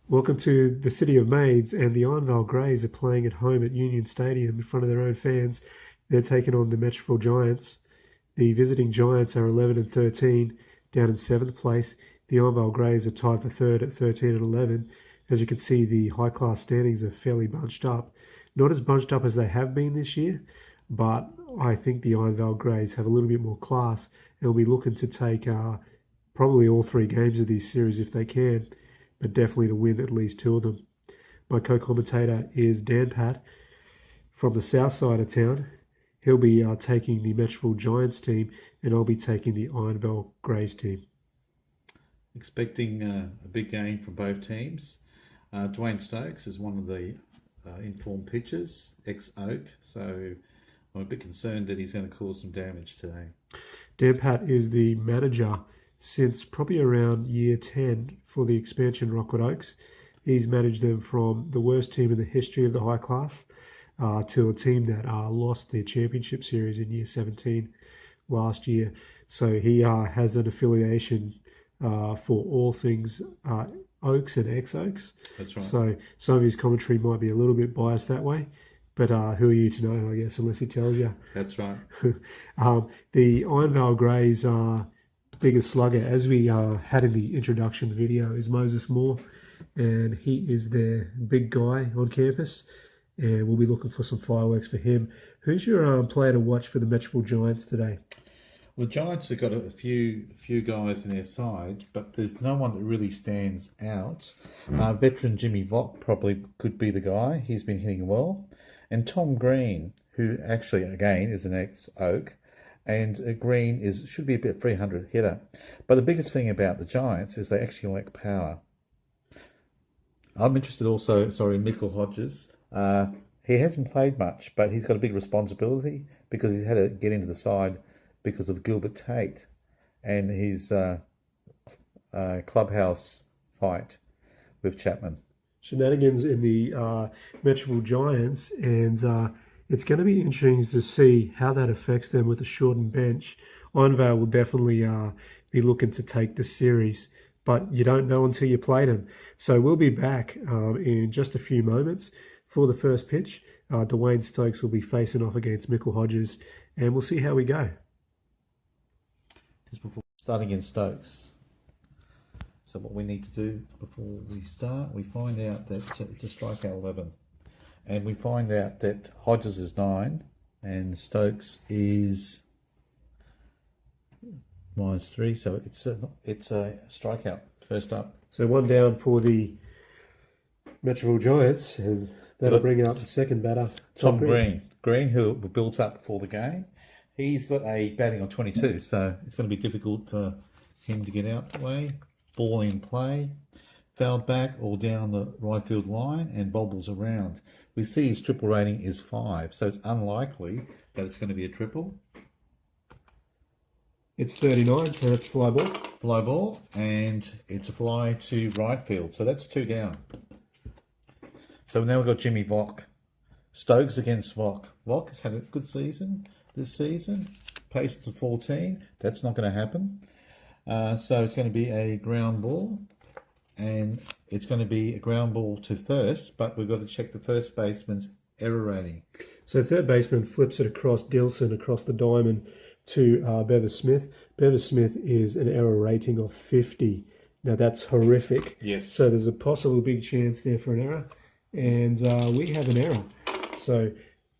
Welcome to the City of Maids, and the Ironvale Greys are playing at home at Union Stadium in front of their own fans. They're taking on the Metroville Giants. The visiting Giants are 11 and 13, down in 7th place. The Ironvale Greys are tied for 3rd at 13 and 11. As you can see, the high-class standings are fairly bunched up. Not as bunched up as they have been this year, but I think the Ironvale Greys have a little bit more class and will be looking to take probably all 3 games of this series if they can, but definitely to win at least 2 of them. My co-commentator is DANPAT from the south side of town. He'll be taking the Metroville Giants team, and I'll be taking the Ironvale Greys team. Expecting a big game from both teams. Dwayne Stokes is one of the informed pitchers, ex-Oak, so I'm a bit concerned that he's going to cause some damage today. DANPAT is the manager since probably around year 10 for the expansion Rockwood Oaks. He's managed them from the worst team in the history of the high class to a team that lost their championship series in year 17 last year. So he has an affiliation for all things Oaks and ex-Oaks. That's right. So some of his commentary might be a little bit biased that way. But who are you to know, I guess, unless he tells you. That's right. The Ironvale Greys biggest slugger, as we had in the introduction video, is Moses Moore, and he is their big guy on campus, and we'll be looking for some fireworks for him. Who's your player to watch for the Metroville Giants today? Well, the Giants have got a few guys in their side, but there's no one that really stands out. Veteran Jimmy Vock probably could be the guy. He's been hitting well. And Tom Green, who actually, again, is an ex-Oak, and Green should be a bit 300 hitter. But the biggest thing about the Giants is they actually lack power. I'm interested also, in Michael Hodges. He hasn't played much, but he's got a big responsibility because he's had to get into the side because of Gilbert Tate and his clubhouse fight with Chapman. Shenanigans in the Metroville Giants, and it's going to be interesting to see how that affects them with a shortened bench. Ironvale will definitely be looking to take the series, but you don't know until you play them. So we'll be back in just a few moments for the first pitch. Dwayne Stokes will be facing off against Michael Hodges, and we'll see how we go. Just before starting against Stokes. So what we need to do before we start, we find out that it's a strikeout 11. And we find out that Hodges is 9 and Stokes is -3. So it's a strikeout first up. So 1 down for the Metroville Giants, and that'll bring out the second batter, Tom Green. Green, who built up before the game. He's got a batting on 22, so it's going to be difficult for him to get out the way. Ball in play, fouled back or down the right field line, and bobbles around. We see his triple rating is 5, so it's unlikely that it's going to be a triple. It's 39, so that's fly ball. Fly ball, and it's a fly to right field, so that's 2 down. So now we've got Jimmy Vock. Stokes against Vock. Vock has had a good season this season. Patience of 14, that's not going to happen. So it's going to be a ground ball, and it's going to be a ground ball to first, but we've got to check the first baseman's error rating. So third baseman flips it across Dilson, across the diamond to Bever Smith. Bever Smith is an error rating of 50. Now that's horrific. Yes. So there's a possible big chance there for an error, and we have an error. So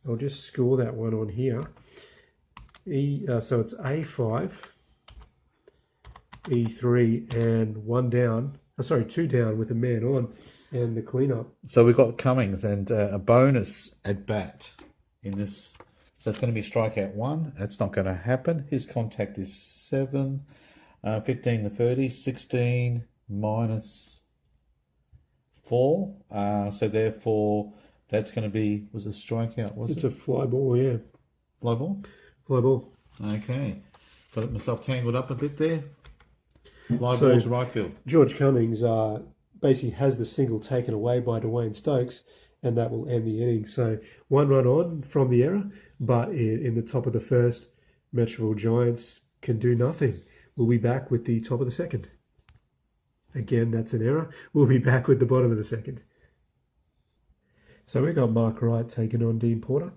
I'll just score that one on here. So it's A5. E3 and 1 down. 2 down with a man on and the cleanup. So we've got Cummings and a bonus at bat in this. So it's going to be strikeout 1. That's not going to happen. His contact is 7, 15 to 30, 16 minus 4. So therefore, that's going to be, was a strikeout, It's a fly ball, yeah. Fly ball? Fly ball. Okay. Got myself tangled up a bit there. Fly ball to right field. George Cummings basically has the single taken away by Dwayne Stokes, and that will end the inning. So 1 run on from the error, but in the top of the first, Metroville Giants can do nothing. We'll be back with the top of the second. Again, that's an error. We'll be back with the bottom of the second. So we got Mark Wright taking on Dean Porter.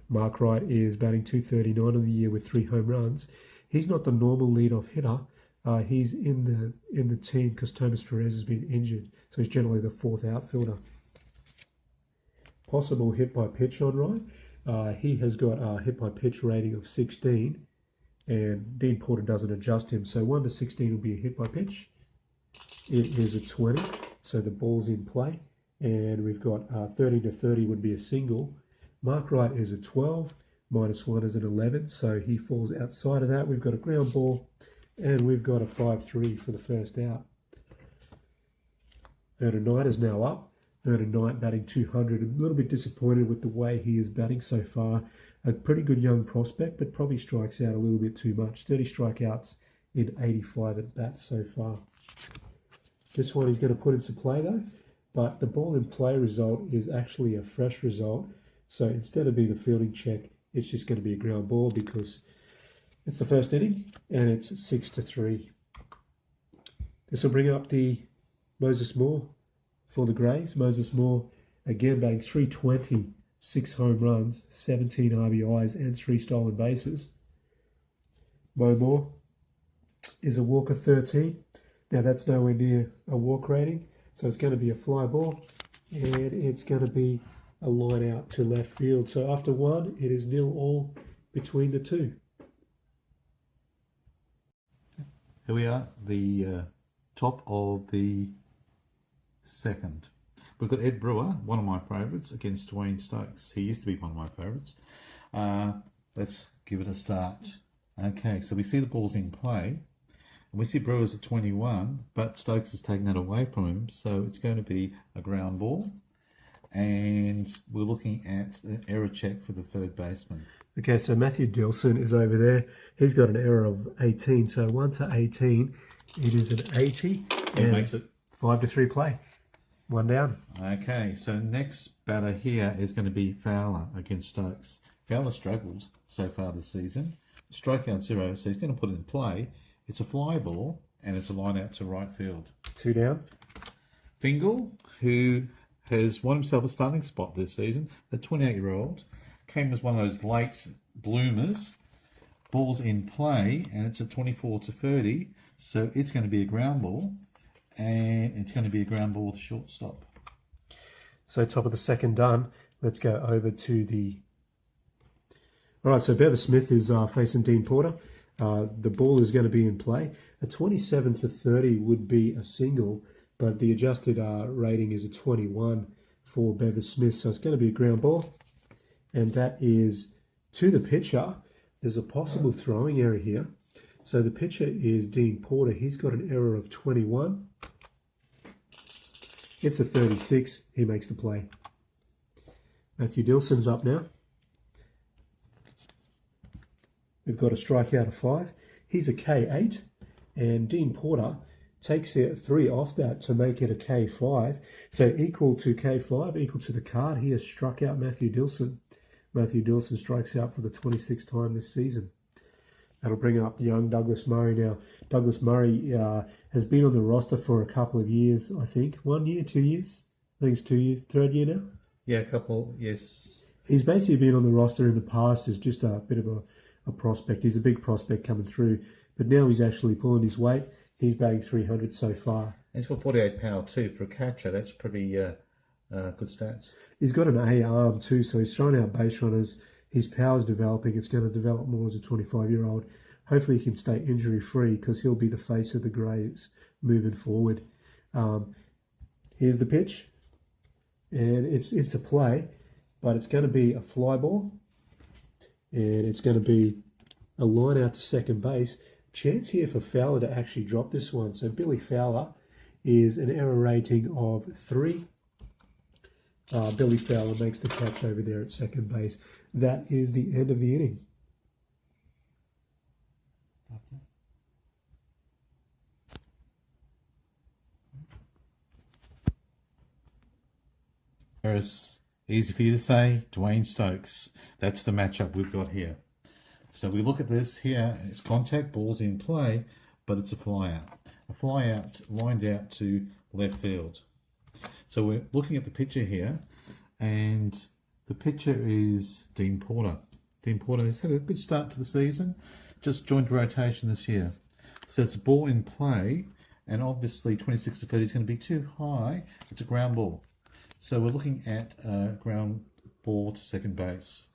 Mark Wright is batting .239 on the year with 3 home runs. He's not the normal leadoff hitter. He's in the team because Thomas Perez has been injured, so he's generally the 4th outfielder. Possible hit by pitch on Wright. He has got a hit by pitch rating of 16, and Dean Porter doesn't adjust him, so 1 to 16 will be a hit by pitch. It is a 20, so the ball's in play, and we've got 30 to 30 would be a single. Mark Wright is a 12, -1 is an 11, so he falls outside of that. We've got a ground ball, and we've got a 5-3 for the first out. Vernon Knight is now up. Vernon Knight batting 200. A little bit disappointed with the way he is batting so far. A pretty good young prospect, but probably strikes out a little bit too much. 30 strikeouts in 85 at bats so far. This one he's going to put into play though, but the ball in play result is actually a fresh result. So instead of being a fielding check, it's just going to be a ground ball because it's the first inning and it's 6 to 3. This will bring up the Moses Moore for the Greys. Moses Moore again batting .320, 6 home runs, 17 RBIs and 3 stolen bases. Mo Moore is a walk of 13. Now that's nowhere near a walk rating, so it's going to be a fly ball and it's going to be a line out to left field. So after 1, it is 0-all between the two. Here we are, the top of the second. We've got Ed Brewer, one of my favourites, against Dwayne Stokes. He used to be one of my favourites. Let's give it a start. Okay, so we see the ball's in play. And we see Brewer's at 21, but Stokes has taken that away from him, so it's going to be a ground ball. And we're looking at an error check for the third baseman. Okay, so Matthew Dilson is over there. He's got an error of 18, so 1 to 18, it is an 80. So it makes it 5 to 3 play. 1 down. Okay, so next batter here is going to be Fowler against Stokes. Fowler struggled so far this season. Strikeout 0, so he's going to put it in play. It's a fly ball, and it's a line out to right field. 2 down. Fingal, who has won himself a starting spot this season, a 28-year-old, came as one of those late bloomers. Ball's in play, and it's a 24 to 30, so it's going to be a ground ball, and it's going to be a ground ball with shortstop. So top of the second done. Let's go over to the... All right, so Bever Smith is facing Dean Porter. The ball is going to be in play. A 27 to 30 would be a single, but the adjusted rating is a 21 for Bever Smith, so it's going to be a ground ball. And that is to the pitcher. There's a possible throwing error here. So the pitcher is Dean Porter. He's got an error of 21. It's a 36. He makes the play. Matthew Dilson's up now. We've got a strikeout of 5. He's a K8. And Dean Porter takes it 3 off that to make it a K5. So equal to K5, equal to the card. He has struck out Matthew Dilson. Matthew Dilson strikes out for the 26th time this season. That'll bring up young Douglas Murray now. Douglas Murray has been on the roster for a couple of years, I think. 1 year, 2 years? I think it's 2 years. 3rd year now? Yeah, a couple, yes. He's basically been on the roster in the past as just a bit of a prospect. He's a big prospect coming through. But now he's actually pulling his weight. He's batting 300 so far. And he's got 48 power too for a catcher. That's pretty good stats. He's got an A arm too, so he's throwing out base runners. His power's developing. It's going to develop more as a 25-year-old. Hopefully he can stay injury-free because he'll be the face of the Greys moving forward. Here's the pitch. And it's a play, but it's going to be a fly ball. And it's going to be a line out to second base. Chance here for Fowler to actually drop this one. So Billy Fowler is an error rating of 3. Billy Fowler makes the catch over there at second base. That is the end of the inning. Harris, easy for you to say, Dwayne Stokes. That's the matchup we've got here. So we look at this here, it's contact, ball's in play, but it's a fly out. a fly out, lined out to left field. So we're looking at the picture here, and the pitcher is Dean Porter. Dean Porter has had a good start to the season, just joined rotation this year. So it's a ball in play, and obviously 26 to 30 is going to be too high. It's a ground ball. So we're looking at ground ball to second base.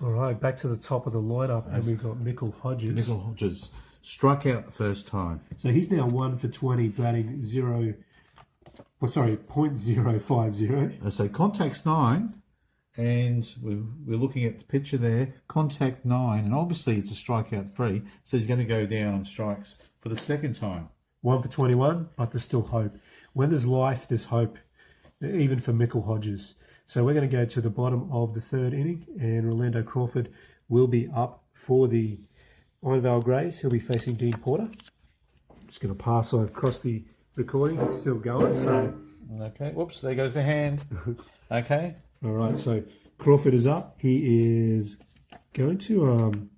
All right, back to the top of the lineup, and we've got Michael Hodges. Michael Hodges struck out the first time. So he's now 1 for 20, batting 0.050. So contact's 9, and we're looking at the picture there. Contact 9, and obviously it's a strikeout 3, so he's going to go down on strikes for the second time. 1 for 21, but there's still hope. When there's life, there's hope, even for Michael Hodges. So we're going to go to the bottom of the third inning, and Rolando Crawford will be up for the Ironvale Greys. He'll be facing Dean Porter. I'm just going to pass across the recording. It's still going, so... Okay, whoops, there goes the hand. Okay. All right, so Crawford is up. He is going to...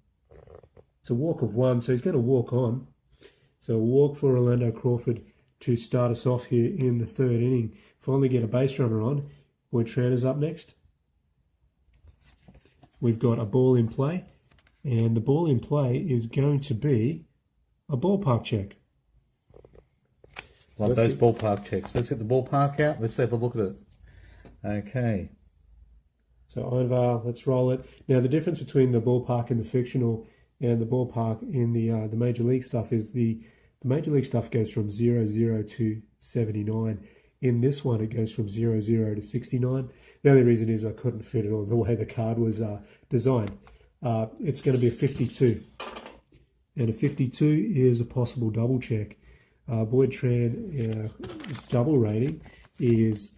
it's a walk of 1, so he's going to walk on. So a walk for Rolando Crawford to start us off here in the third inning. Finally get a base runner on. Boyd Tranter's up next. We've got a ball in play, and the ball in play is going to be a ballpark check. Like those ballpark checks. Let's get the ballpark out. Let's have a look at it. Okay. So Ironvale, let's roll it. Now the difference between the ballpark in the fictional and the ballpark in the major league stuff is the major league stuff goes from 00 to 79. In this one, it goes from 00 to 69. The only reason is I couldn't fit it on the way the card was designed. It's going to be a 52. And a 52 is a possible double check. Boyd Tran double rating is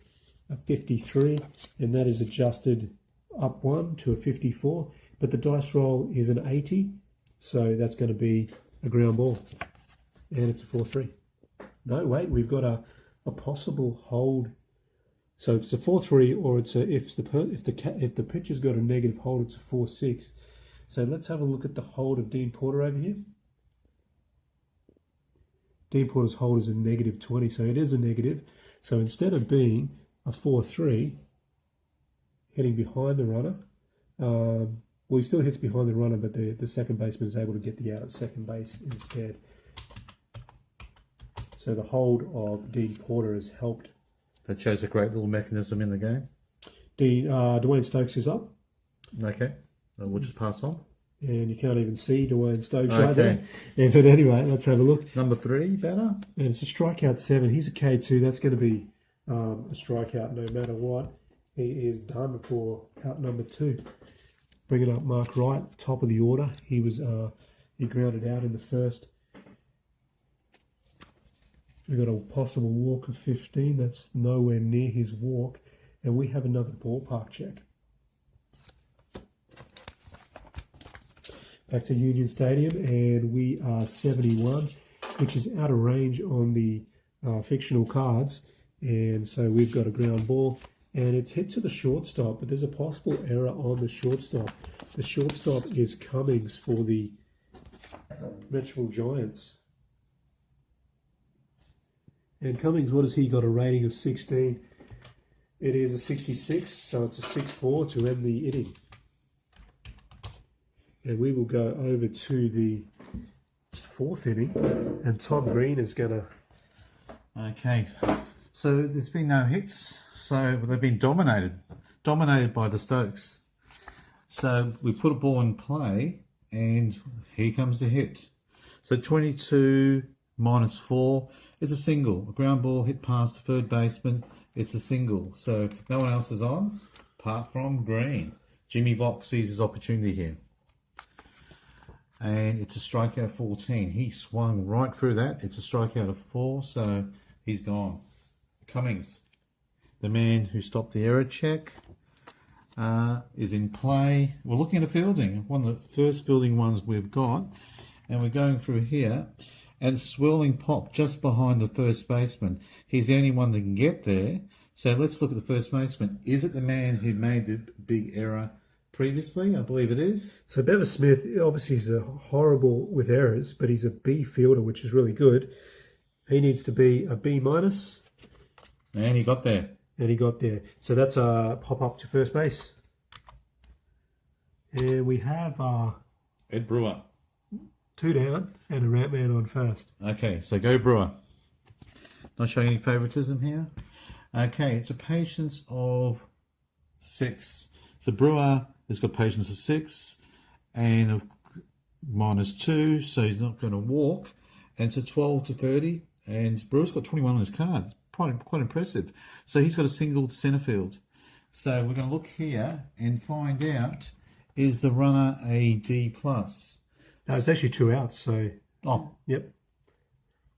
a 53, and that is adjusted up 1 to a 54. But the dice roll is an 80, so that's going to be a ground ball. And it's a 4-3. No, wait, we've got a possible hold. So it's a 4-3, or it's a if the pitcher's got a negative hold, it's a 4-6. So let's have a look at the hold of Dean Porter over here. Dean Porter's hold is a negative 20, so it is a negative. So instead of being a 4-3, hitting behind the runner, well, he still hits behind the runner, but the second baseman is able to get the out at second base instead. So the hold of Dean Porter has helped. That shows a great little mechanism in the game. Dwayne Stokes is up. Okay, we'll just pass on. And you can't even see Dwayne Stokes right there. Yeah, but anyway, let's have a look. Number 3, batter. And it's a strikeout 7. He's a K2. That's going to be a strikeout no matter what. He is done for out number 2. Bringing up Mark Wright, top of the order. He was he grounded out in the first. We've got a possible walk of 15. That's nowhere near his walk. And we have another ballpark check. Back to Union Stadium, and we are 71, which is out of range on the fictional cards. And so we've got a ground ball, and it's hit to the shortstop, but there's a possible error on the shortstop. The shortstop is Cummings for the Metroville Giants. And Cummings, what has he got? A rating of 16. It is a 66, so it's a 6-4 to end the inning. And we will go over to the 4th inning, and Tom Green is going to... Okay, so there's been no hits, so they've been dominated by the Stokes. So we put a ball in play, and here comes the hit. So 22 minus 4, it's a single. A ground ball hit past the third baseman, it's a single. So no one else is on, apart from Green. Jimmy Vox sees his opportunity here. And it's a strikeout 14. He swung right through that. It's a strikeout of 4, so he's gone. Cummings, the man who stopped the error check, is in play. We're looking at a fielding, one of the first fielding ones we've got, and we're going through here, and a swirling pop just behind the first baseman. He's the only one that can get there. So let's look at the first baseman. Is it the man who made the big error previously? I believe it is. So Bever Smith, obviously he's horrible with errors, but he's a B fielder, which is really good. He needs to be a B minus. And he got there. And he got there. So that's a pop up to first base. And we have Ed Brewer. 2 down and a ramp man on first. Okay, so go Brewer. Not showing any favoritism here. Okay, it's a patience of 6. So Brewer has got patience of 6 and of -2, so he's not going to walk. And it's a 12 to 30, and Brewer's got 21 on his card. Quite impressive. So he's got a single to centre field. So we're going to look here and find out, is the runner a D+? No, it's actually 2 outs, so... Oh. Yep.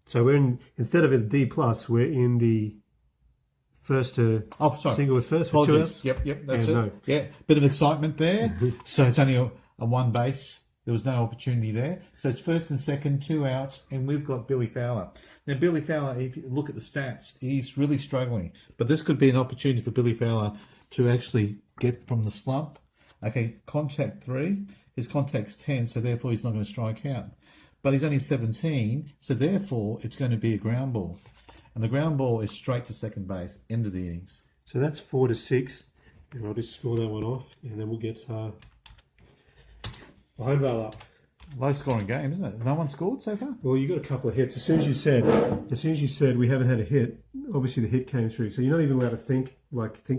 So we're in, instead of a D+, we're in the first to single with first for 2 outs. Yep, that's it. No. Yeah, bit of excitement there. So it's only a 1 base. There was no opportunity there. So it's first and second, 2 outs, and we've got Billy Fowler. Now, Billy Fowler, if you look at the stats, he's really struggling. But this could be an opportunity for Billy Fowler to actually get from the slump. Okay, contact 3. His contact's 10, so therefore he's not going to strike out. But he's only 17, so therefore it's going to be a ground ball. And the ground ball is straight to second base, end of the innings. So that's 4 to 6. And I'll just score that one off, and then we'll get Ironvale up. Low scoring game, isn't it? No one scored so far? Well, you got a couple of hits. As soon as you said we haven't had a hit, obviously the hit came through. So you're not even allowed to think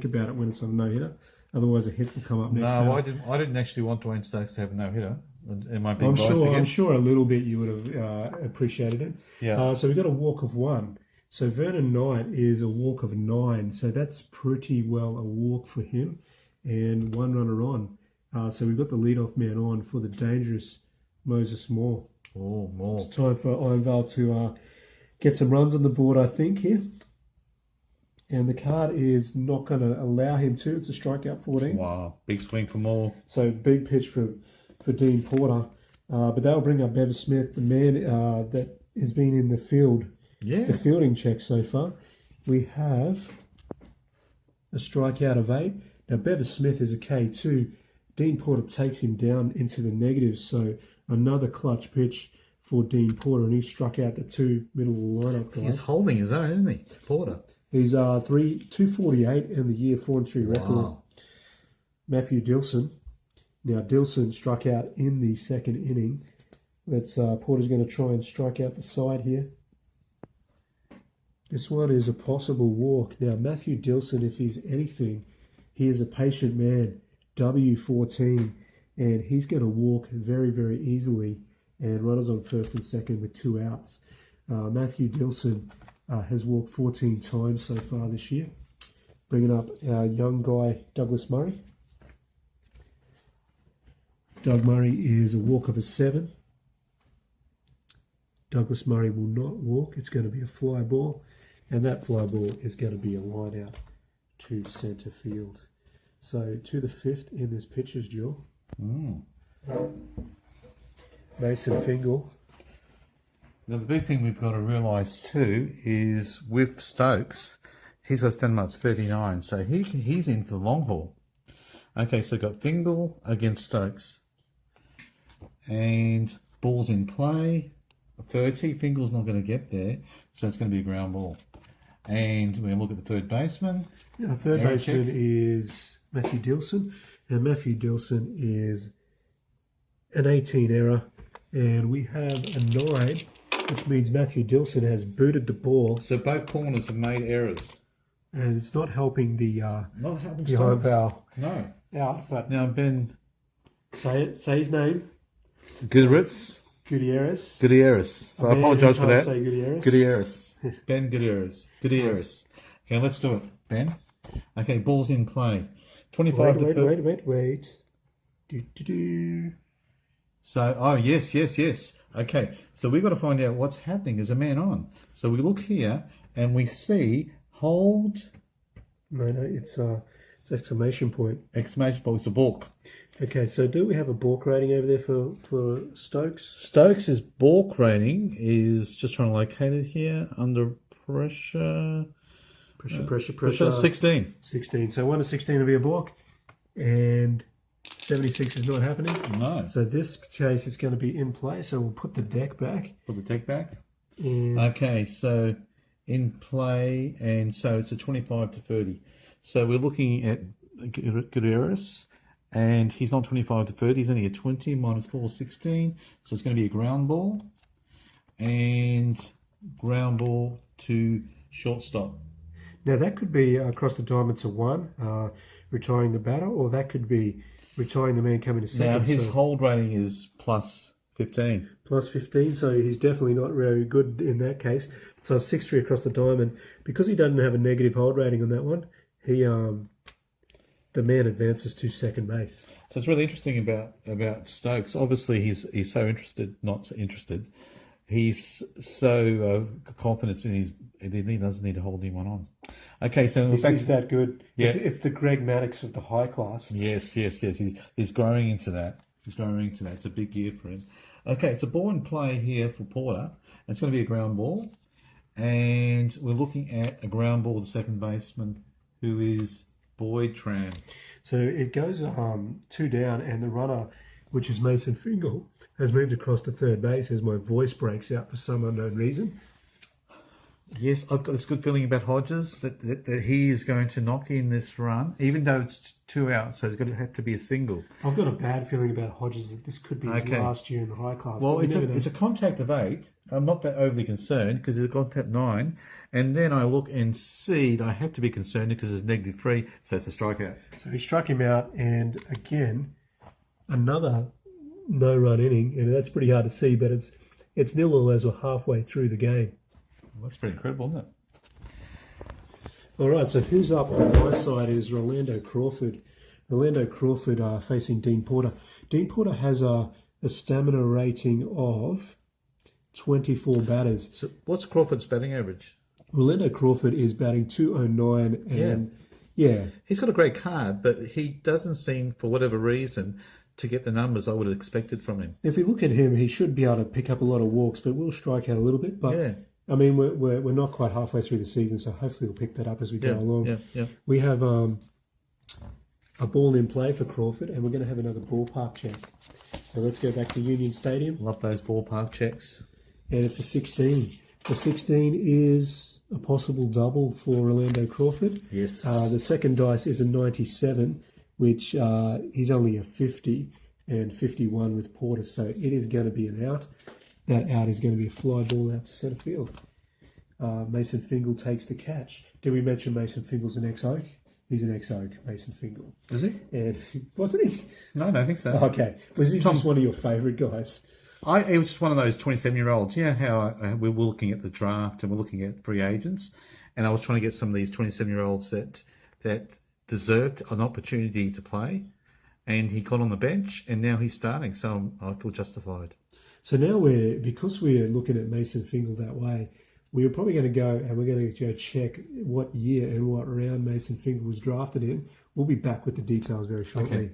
about it when it's on a no-hitter. Otherwise, a hit will come up next. No, I didn't actually want Dwayne Stokes to have a no-hitter. Am I being biased again? I'm sure a little bit you would have appreciated it. Yeah. So we got a walk of 1. So Vernon Knight is a walk of 9. So that's pretty well a walk for him, and 1 runner on. So we've got the leadoff man on for the dangerous Moses Moore. Oh, Moore. It's time for Ironvale to get some runs on the board, I think, here. And the card is not going to allow him to. It's a strikeout 14. Wow, big swing for Moore. So big pitch for Dean Porter. But that'll bring up Bevis Smith, the man that has been in the field. Yeah. The fielding check so far. We have a strikeout of 8. Now Bevis Smith is a K2. Dean Porter takes him down into the negatives. So another clutch pitch for Dean Porter. And he struck out the 2 middle of the lineup guys. He's holding his own, isn't he, Porter? He's 248 in the year 4-3 record. Wow. Matthew Dilson. Now Dilson struck out in the second inning. That's Porter's going to try and strike out the side here. This one is a possible walk. Now Matthew Dilson, if he's anything, he is a patient man. W14, and he's going to walk very, very easily. And runners on first and second with 2 outs. Matthew Dilson has walked 14 times so far this year. Bringing up our young guy, Douglas Murray. Doug Murray is a walk of a 7. Douglas Murray will not walk. It's going to be a fly ball. And that fly ball is going to be a line out to centre field. So to the 5th in this pitcher's duel. Mason Fingal. Now, the big thing we've got to realise too is with Stokes, he's got stand marks 39, so he's in for the long haul. Okay, so we've got Fingal against Stokes. And ball's in play, 30. Fingal's not going to get there, so it's going to be a ground ball. And we're going to look at the third baseman. Yeah, third baseman is Matthew Dilson. And Matthew Dilson is an 18 error. And we have a 9, which means Matthew Dilson has booted the ball. So both corners have made errors. And it's not helping the Ironvale. No. Out, but now Ben, say his name. Gutierrez. So I apologise for that. Gutierrez. Ben Gutierrez. Okay, let's do it, Ben. Okay, ball's in play. 25 to 30. Wait. So, yes. Okay, so we've got to find out what's happening. There's a man on. So we look here and we see hold. No, it's exclamation point. Exclamation point. It's a balk. Okay, so do we have a balk rating over there for Stokes? Stokes' balk rating is, just trying to locate it here, under pressure. Pressure. 16. 16. So 1 to 16 will be a balk. And 76 is not happening. No. So this case is going to be in play. So we'll put the deck back. Put the deck back. And Okay, so in play, and so it's a 25 to 30. So we're looking at Gutierrez, and he's not 25 to 30, he's only a 20, minus 4, 16. So it's going to be a ground ball, and ground ball to shortstop. now that could be across the diamond to 1, retiring the batter, or that could be retiring the man coming to second. Now his so hold rating is plus 15. plus 15, so he's definitely not very good in that case. So 6-3 across the diamond. Because he doesn't have a negative hold rating on that one, he the man advances to second base. So it's really interesting about Stokes. Obviously, he's so not interested. He's so confident in his. He doesn't need to hold anyone on. Okay, so He's that good. Yeah. It's the Greg Maddux of the high class. Yes. He's growing into that. It's a big year for him. Okay, it's a ball in play here for Porter. It's going to be a ground ball, and we're looking at a ground ball to second baseman, who is Boyd Tran. So it goes 2 down, and the runner, which is Mason Fingal, has moved across to third base as my voice breaks out for some unknown reason. Yes, I've got this good feeling about Hodges that he is going to knock in this run, even though it's 2 out, so it's going to have to be a single. I've got a bad feeling about Hodges that this could be his last year in the high class. Well, but it's a contact of 8. I'm not that overly concerned because it's a contact 9, and then I look and see that I have to be concerned because it's -3, so it's a strikeout. So he struck him out, and again, another no-run inning, and that's pretty hard to see, but it's 0-0 as we're halfway through the game. Well, that's pretty incredible, isn't it? All right, so who's up on my side is Rolando Crawford. Rolando Crawford facing Dean Porter. Dean Porter has a stamina rating of 24 batters. So what's Crawford's batting average? Rolando Crawford is batting 209, and yeah. He's got a great card, but he doesn't seem, for whatever reason, to get the numbers I would have expected from him. If you look at him, he should be able to pick up a lot of walks, but will strike out a little bit. But Yeah. I mean, we're not quite halfway through the season, so hopefully we'll pick that up as we go along. Yeah. We have a ball in play for Crawford, and we're going to have another ballpark check. So let's go back to Union Stadium. Love those ballpark checks. And it's a 16. The 16 is a possible double for Rolando Crawford. Yes. The second dice is a 97, which he's only a 50 and 51 with Porter. So it is going to be an out. That out is going to be a fly ball out to centre field. Mason Fingal takes the catch. Did we mention Mason Fingal's an ex-Oak? He's an ex-Oak, Mason Fingal. Is he? And wasn't he? No, I don't think so. Okay. Was he just one of your favourite guys? It was just one of those 27-year-olds. You know how we were looking at the draft and we're looking at free agents, and I was trying to get some of these 27-year-olds that deserved an opportunity to play, and he got on the bench, and now he's starting, so I feel justified. So now because we're looking at Mason Fingal that way, we're probably going to go and we're going to go check what year and what round Mason Fingal was drafted in. We'll be back with the details very shortly. Okay.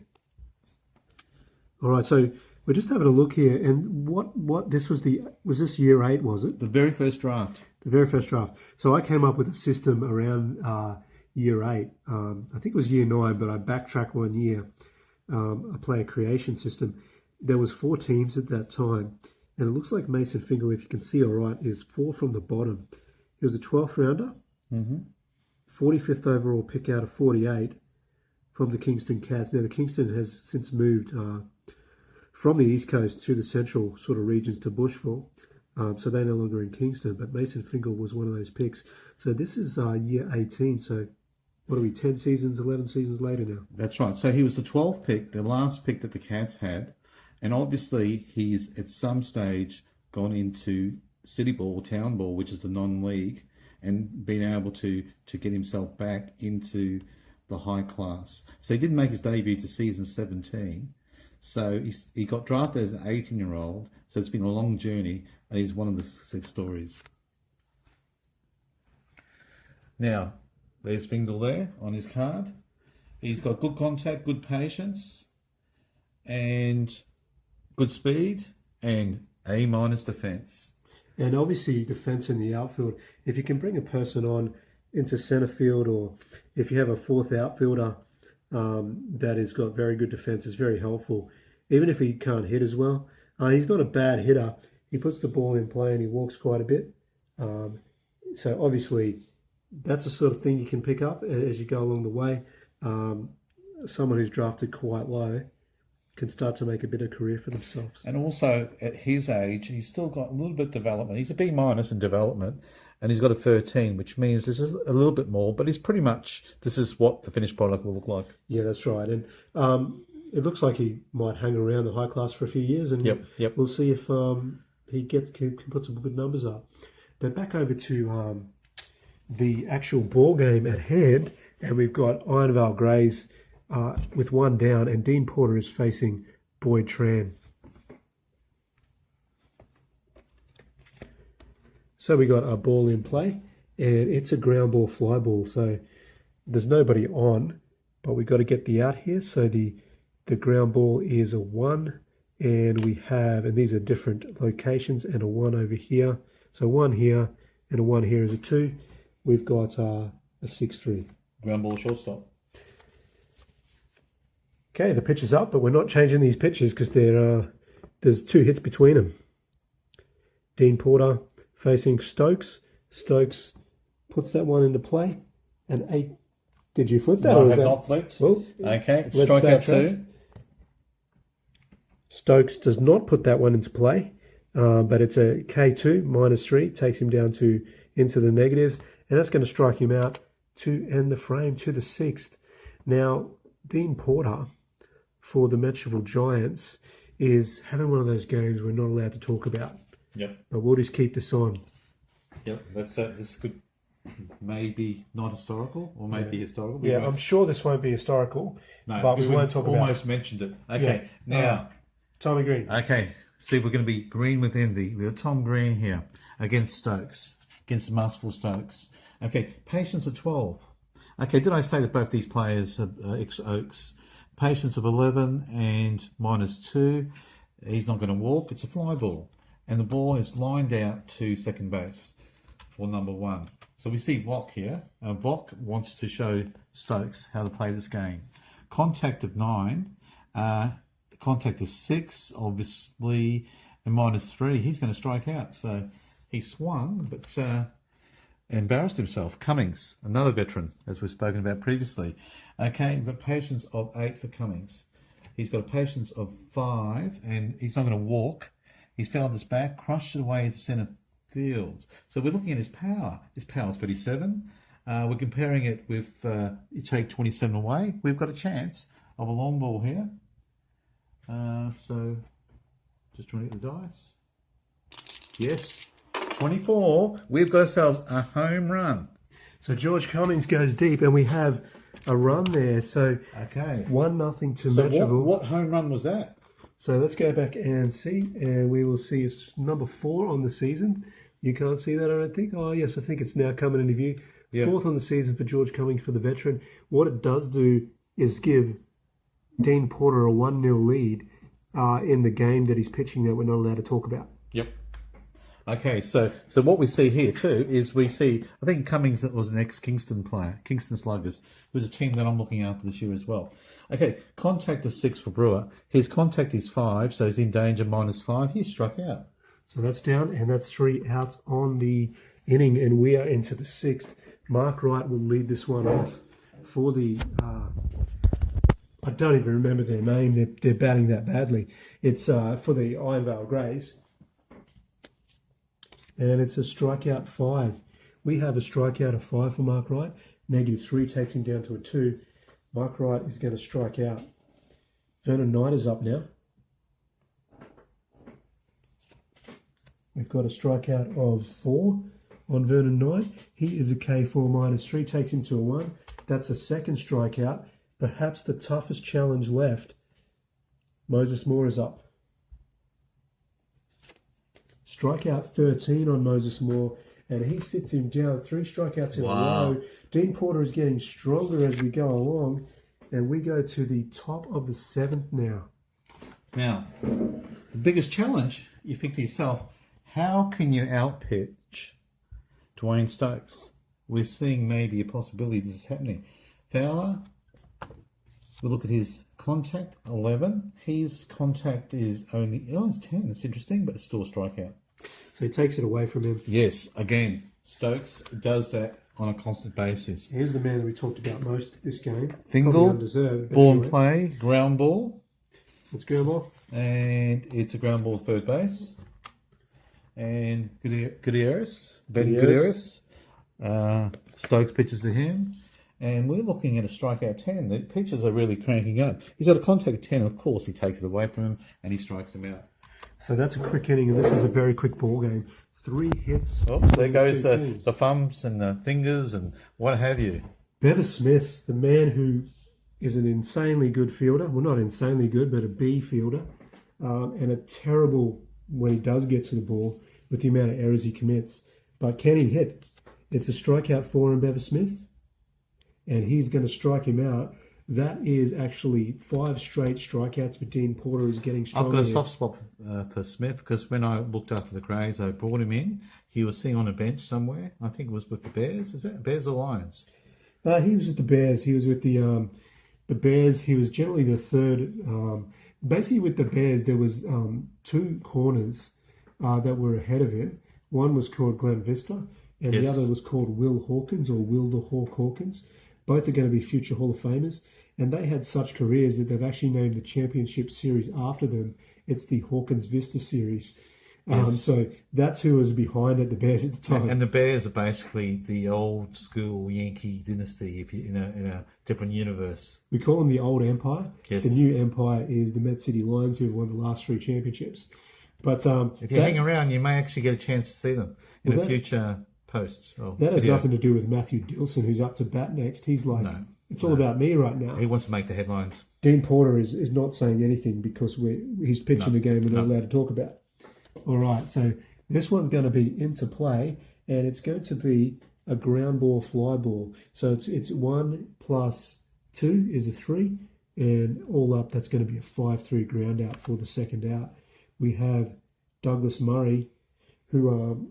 All right, so we're just having a look here, and what this was this year 8, was it? The very first draft. The very first draft. So I came up with a system around year 8. I think it was year 9, but I backtracked 1 year. A player creation system. There was 4 teams at that time, and it looks like Mason Fingal, if you can see all right, is 4 from the bottom. He was a 12th rounder, 45th overall pick out of 48 from the Kingston Cats. Now the Kingston has since moved from the East Coast to the central sort of regions to Bushville, so they're no longer in Kingston, but Mason Fingal was one of those picks. So this is year 18, so what are we, 10 seasons, 11 seasons later now? That's right. So he was the 12th pick, the last pick that the Cats had. And obviously, he's at some stage gone into city ball, town ball, which is the non-league, and been able to get himself back into the high class. So he didn't make his debut to season 17. So he got drafted as an 18-year-old. So it's been a long journey, and he's one of the success stories. Now, there's Fingal there on his card. He's got good contact, good patience, and good speed, and A- defence. And obviously defence in the outfield. If you can bring a person on into centre field, or if you have a 4th outfielder that has got very good defence, is very helpful. Even if he can't hit as well, he's not a bad hitter. he puts the ball in play and he walks quite a bit. So obviously, that's the sort of thing you can pick up as you go along the way. Someone who's drafted quite low can start to make a bit of career for themselves. And also, at his age, he's still got a little bit of development. He's a B- in development, and he's got a 13, which means this is a little bit more, but he's pretty much, this is what the finished product will look like. Yeah, that's right. And it looks like he might hang around the high class for a few years, and we'll see if he can put some good numbers up. But back over to the actual ball game at hand, and we've got Ironvale Greys with one down, and Dean Porter is facing Boyd Tran. So we got a ball in play, and it's a ground ball fly ball. So there's nobody on, but we got to get the out here. So the ground ball is a 1, and we have, and these are different locations, and a 1 over here. So 1 here, and a 1 here is a 2. We've got a 6-3. Ground ball shortstop. Okay, the pitch is up, but we're not changing these pitches because there's 2 hits between them. Dean Porter facing Stokes. Stokes puts that one into play. And 8. Did you flip that? No, I have not flipped. Well, okay, strikeout 2. Stokes does not put that one into play, but it's a K2 -3, takes him down into the negatives, and that's going to strike him out to end the frame to the 6th. Now, Dean Porter for the Metroville Giants is having one of those games we're not allowed to talk about. Yep. But we'll just keep this on. Yep, this could maybe not historical, or maybe historical. Yeah, I'm sure this won't be historical, but we won't talk about it. Almost mentioned it. Okay, now Tommy Green. Okay, see if we're going to be green with envy. We've got Tom Green here against Stokes, against the masterful Stokes. Okay, patience of 12. Okay, did I say that both these players are ex-Oaks? Patience of 11 and -2. He's not going to walk. It's a fly ball. And the ball is lined out to second base for number 1. So we see Vok here. Vok wants to show Stokes how to play this game. Contact of 9. Contact of 6, obviously, and -3. He's going to strike out. So he swung, but embarrassed himself. Cummings, another veteran, as we've spoken about previously. Okay, we've got patience of 8 for Cummings. He's got a patience of 5, and he's not going to walk. He's fouled this back, crushed it away to centre field. So we're looking at his power. His power is 37. We're comparing it with, you take 27 away, we've got a chance of a long ball here. So just trying to get the dice. Yes, 24. We've got ourselves a home run. So George Cummings goes deep, and we have a run there. So okay, 1-0 to so Metroville. what home run was that? So let's go back and see, and we will see it's number 4 on the season. You can't see that, I don't think. Oh, yes, I think it's now coming into view. Yep. 4th on the season for George Cummings for the veteran. What it does do is give Dean Porter a 1-0 lead in the game that he's pitching that we're not allowed to talk about. Yep. Okay, so what we see here too is we see, I think Cummings was an ex-Kingston player, Kingston Sluggers, who's a team that I'm looking after this year as well. Okay, contact of 6 for Brewer. His contact is 5, so he's in danger -5. He's struck out. So that's down, and that's 3 outs on the inning, and we are into the 6th. Mark Wright will lead this one off for the... I don't even remember their name. They're batting that badly. It's for the Ironvale Greys. And it's a strikeout 5. We have a strikeout of 5 for Mark Wright. -3 takes him down to a 2. Mark Wright is going to strike out. Vernon Knight is up now. We've got a strikeout of 4 on Vernon Knight. He is a K4 -3, takes him to a 1. That's a second strikeout. Perhaps the toughest challenge left. Moses Moore is up. Strikeout 13 on Moses Moore, and he sits him down 3 strikeouts in a row. Dean Porter is getting stronger as we go along, and we go to the top of the 7th now. Now, the biggest challenge, you think to yourself, how can you outpitch Dwayne Stokes? We're seeing maybe a possibility this is happening. Fowler, we look at his contact, 11. His contact is only, it's 10. That's interesting, but it's still a strikeout. So he takes it away from him. Yes, again, Stokes does that on a constant basis. Here's the man that we talked about most this game. Fingal, undeserved, ball anyway. and play, ground ball. It's ground ball. And it's a ground ball third base. And Gutierrez, Ben Gutierrez. Stokes pitches to him. And we're looking at a strikeout 10. The pitches are really cranking up. He's got a contact 10, of course. He takes it away from him and he strikes him out. So that's a quick inning, and this is a very quick ball game. 3 hits. Oh, there goes the thumbs and the fingers and what have you. Bevis Smith, the man who is an insanely good fielder. Well, not insanely good, but a B fielder. And a terrible when he does get to the ball with the amount of errors he commits. But can he hit? It's a strikeout for him, Bevis Smith. And he's going to strike him out. That is actually 5 straight strikeouts for Dean Porter, who's getting stronger. I've got a soft spot for Smith because when I looked after the Greys, I brought him in. He was sitting on a bench somewhere. I think it was with the Bears. Is that Bears or Lions? He was with the Bears. He was with the Bears. He was generally the third. Basically, with the Bears, there was 2 corners that were ahead of him. One was called Glenn Vista, and the other was called Will Hawkins or Will the Hawk Hawkins. Both are going to be future Hall of Famers, and they had such careers that they've actually named the championship series after them. It's the Hawkins Vista series. So that's who was behind at the Bears at the time. And the Bears are basically the old school Yankee dynasty if you, in a different universe. We call them the old empire. Yes. The new empire is the Met City Lions, who have won the last 3 championships. But if you hang around, you may actually get a chance to see them in a future post. That has nothing to do with Matthew Dilson, who's up to bat next. He's like, it's all about me right now. He wants to make the headlines. Dean Porter is not saying anything because he's pitching the game we're not allowed to talk about. All right, so this one's going to be into play, and it's going to be a ground ball, fly ball. So it's 1 + 2 is a 3, and all up, that's going to be a 5-3 ground out for the second out. We have Douglas Murray, who,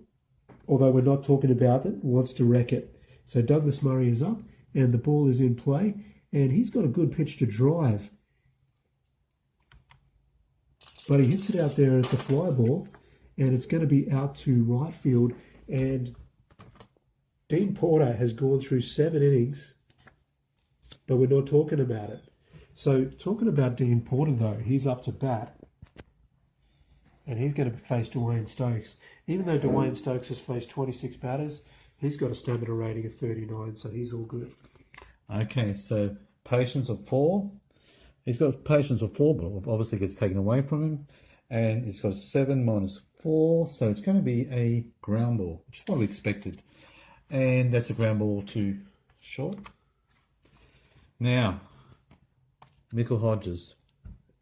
although we're not talking about it, wants to wreck it. So Douglas Murray is up, and the ball is in play, and he's got a good pitch to drive. But he hits it out there, and it's a fly ball, and it's going to be out to right field. And Dean Porter has gone through 7 innings, but we're not talking about it. So talking about Dean Porter, though, he's up to bat, and he's going to face Dwayne Stokes. Even though Dwayne Stokes has faced 26 batters, he's got a stamina rating of 39, so he's all good. Okay, so patience of 4. He's got patience of 4, but obviously gets taken away from him. And he's got a 7 - 4, so it's going to be a ground ball, which is what we expected. And that's a ground ball to short. Now, Michael Hodges.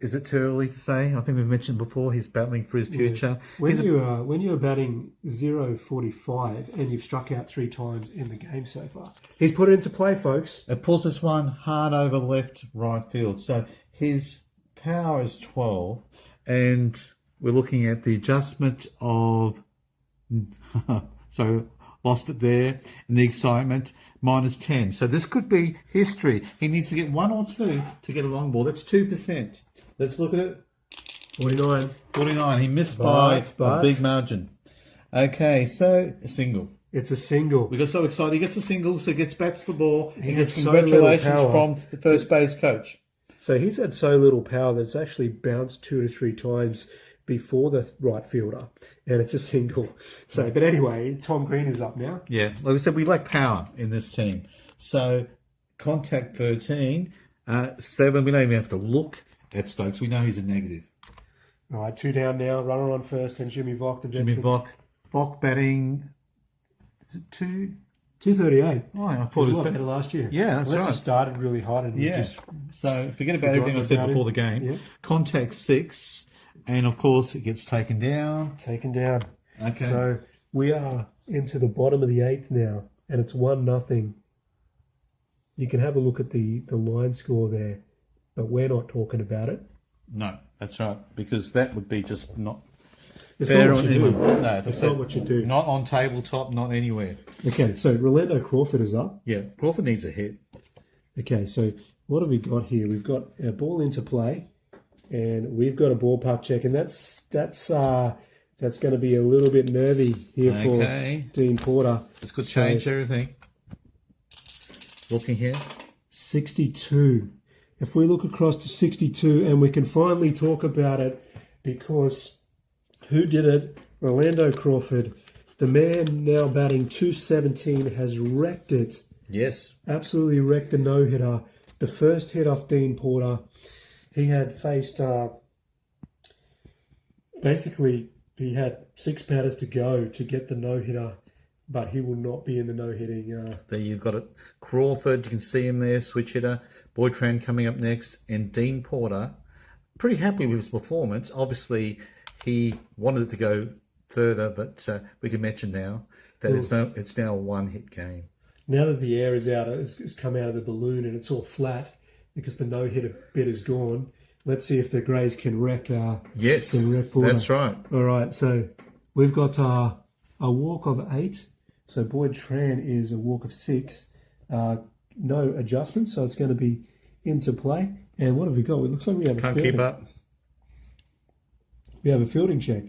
Is it too early to say? I think we've mentioned before he's battling for his future. Yeah. When you're batting 0-45 and you've struck out 3 times in the game so far, he's put it into play, folks. It pulls this one hard over left, right field. So his power is 12, and we're looking at the adjustment of, so lost it there, and the excitement, -10. So this could be history. He needs to get 1 or 2 to get a long ball. That's 2%. Let's look at it. 49. 49. He missed by a big margin. Okay, so a single. It's a single. We got so excited. He gets a single, so he gets back to the ball. He gets so congratulations from the first base coach. So he's had so little power that it's actually bounced 2 to 3 times before the right fielder, and it's a single. So, but anyway, Tom Green is up now. Yeah, like I said, we lack power in this team. So, contact 13, 7. We don't even have to look at Stokes. We know he's a negative. All right, 2 down now. Runner on first, and Jimmy Vock, the veteran. Jimmy Vock batting. Is it 238. Oh, I thought it was a lot better last year. Yeah, that's Unless right. he started really hot and So forget about everything I said before the game. Yeah. Contact 6, and of course it gets taken down. Taken down. Okay. So we are into the bottom of the 8th now, and it's 1-0. You can have a look at the line score there, but we're not talking about it. No, that's right, because that would be just not. It's not what you do. No, it's not what you do. Not on tabletop, not anywhere. Okay, so Rolando Crawford is up. Yeah, Crawford needs a hit. Okay, so What have we got here? We've got a ball into play, and we've got a ballpark check, and that's going to be a little bit nervy here for Dean Porter. This could change everything. Looking here. 62. If we look across to 62, and we can finally talk about it, because who did it? Orlando Crawford. The man now batting 217 has wrecked it. Yes. Absolutely wrecked the no-hitter. The first hit off Dean Porter. He had faced, basically, he had 6 batters to go to get the no-hitter, but he will not be in the no-hitting. There you've got it. Crawford, you can see him there, switch hitter. Boytran coming up next. And Dean Porter, pretty happy with his performance. Obviously, he wanted it to go further, but we can mention now that it's now a one-hit game. Now that the air is out, it's come out of the balloon and it's all flat because the no-hitter bit is gone. Let's see if the Greys can wreck. Yes, can wreck Porter. That's right. All right, so we've got a walk of 8. So Boyd Tran is a walk of 6. No adjustments, so it's going to be into play. And what have we got? It looks like we have Can't keep up. We have a fielding check.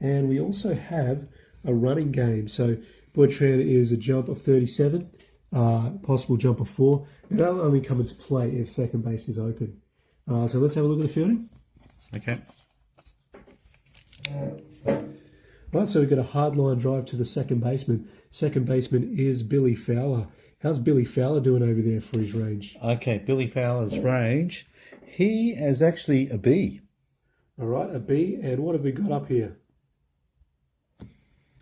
And we also have a running game. So Boyd Tran is a jump of 37, possible jump of 4. Now, that'll only come into play if second base is open. So let's have a look at the fielding. Okay. Right, so we've got a hard line drive to the second baseman. Second baseman is Billy Fowler. How's Billy Fowler doing over there for his range? Okay, Billy Fowler's range. He is actually a B. All right, a B. And what have we got up here?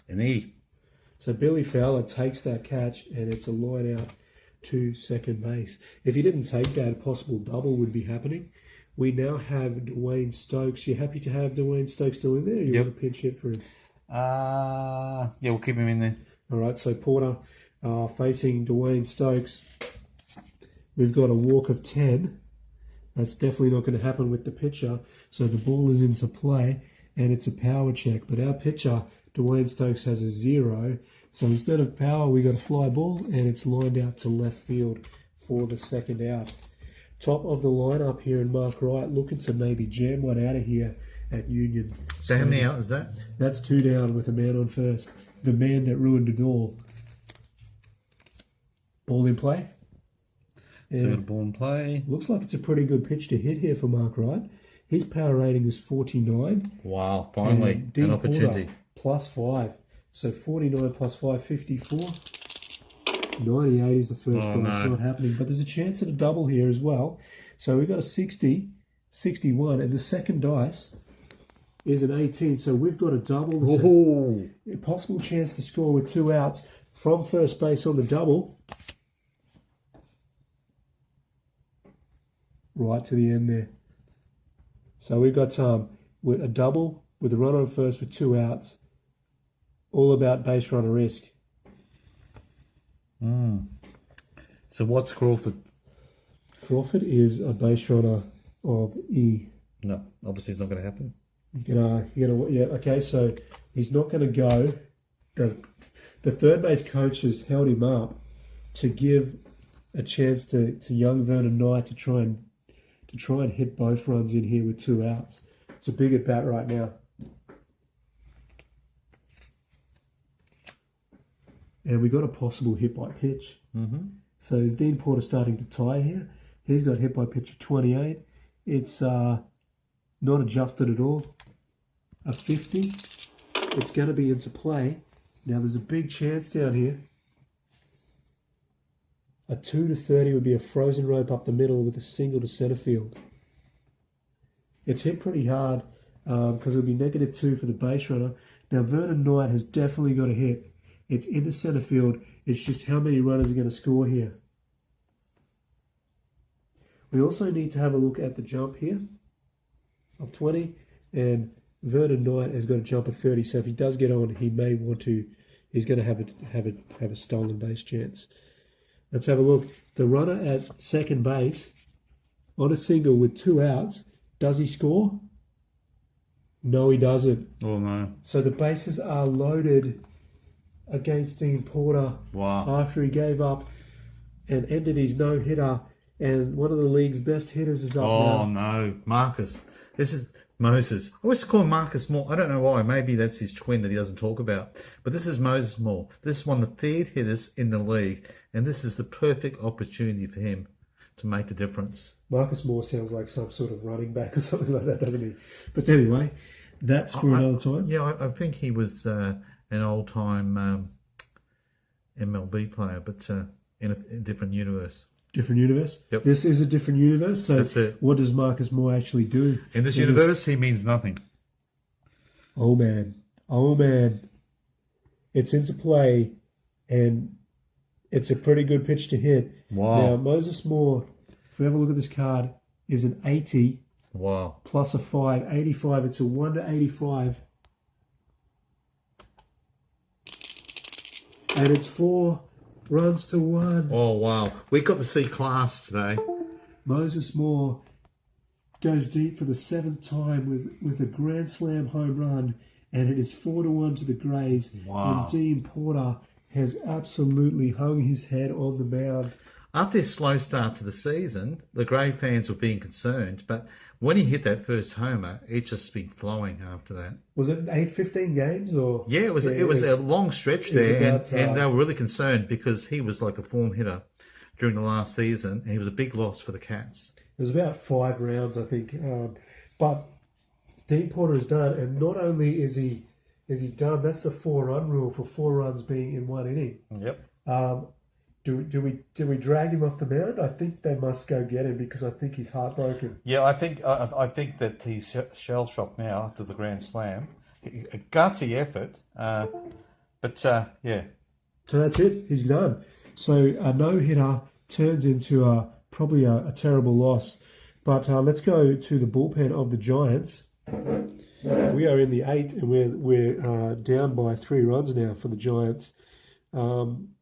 An E. So Billy Fowler takes that catch, and it's a line out to second base. If he didn't take that, a possible double would be happening. We now have Dwayne Stokes. You happy to have Dwayne Stokes still in there, or you want to pinch hit for him? Yeah, we'll keep him in there. All right, so Porter facing Dwayne Stokes. We've got a walk of 10. That's definitely not going to happen with the pitcher. So the ball is into play, and it's a power check. But our pitcher, Dwayne Stokes, has a 0. So instead of power, we got a fly ball, and it's lined out to left field for the second out. Top of the lineup here in Mark Wright, looking to maybe jam one out of here at Union. So how many out is that? That's 2 down with a man on first. The man that ruined it all. Ball in play. So ball in play. Looks like it's a pretty good pitch to hit here for Mark Wright. His power rating is 49. Wow, finally an opportunity. Plus 5. So 49 plus 5, 54. 98 is the first one. No. It's not happening. But there's a chance at a double here as well. So we've got a 60, 61, and the second dice is an 18. So we've got a double. Ooh. A possible chance to score with 2 outs from first base on the double. Right to the end there. So we've got with a double with a run on first with 2 outs. All about base runner risk. So what's Crawford? Crawford is a base runner of E. No, obviously it's not going to happen. Okay, so he's not going to go. The third base coach has held him up to give a chance to young Vernon Knight to try and hit both runs in here with 2 outs. It's a big at bat right now. And we got a possible hit by pitch. So is Dean Porter starting to tie here? He's got hit by pitch at 28. It's not adjusted at all. A 50. It's going to be into play. Now there's a big chance down here. A 2 to 30 would be a frozen rope up the middle with a single to center field. It's hit pretty hard because it'll be -2 for the base runner. Now Vernon Knight has definitely got a hit. It's in the center field. It's just how many runners are going to score here. We also need to have a look at the jump here of 20. And Vernon Knight has got a jump of 30. So if he does get on, he may want to. He's going to have a stolen base chance. Let's have a look. The runner at second base on a single with 2 outs. Does he score? No, he doesn't. Oh, no. So the bases are loaded against Dean Porter. Wow. After he gave up and ended his no-hitter and one of the league's best hitters is up Oh, now. no. Marcus. This is Moses. I always call him Marcus Moore. I don't know why. Maybe that's his twin that he doesn't talk about. But this is Moses Moore. This is one of the third hitters in the league. And this is the perfect opportunity for him to make a difference. Marcus Moore sounds like some sort of running back or something like that, doesn't he? But anyway, that's for another time. Yeah, I think he was an old-time MLB player, but in a different universe. Different universe? Yep. This is a different universe. So That's it. what does Marcus Moore actually do? In this universe, he means nothing. Oh, man. Oh, man. It's into play, and it's a pretty good pitch to hit. Wow. Now, Moses Moore, if we have a look at this card, is an 80 Wow. plus a 5. 85. It's a 1 to 85. And it's 4 runs to 1. Oh, wow. We got to see class today. Moses Moore goes deep for the 7th time with a grand slam home run, and it is 4 to 1 to the Greys. Wow. And Dean Porter has absolutely hung his head on the mound. After his slow start to the season, the Grey fans were being concerned, but when he hit that first homer, it just been flowing after that. Was it 15 games or? Yeah, it was a long stretch there, about, and they were really concerned because he was like the form hitter during the last season, and he was a big loss for the Cats. It was about 5 rounds, I think. But Dean Porter is done, and not only is he done, that's the 4-run rule for 4 runs being in 1 inning. Yep. Do we drag him off the mound? I think they must go get him because I think he's heartbroken. Yeah, I think that he's shell shocked now after the Grand Slam. A gutsy effort, but yeah. So that's it. He's done. So a no-hitter turns into probably a terrible loss. But let's go to the bullpen of the Giants. We are in the 8th, and we're down by 3 runs now for the Giants.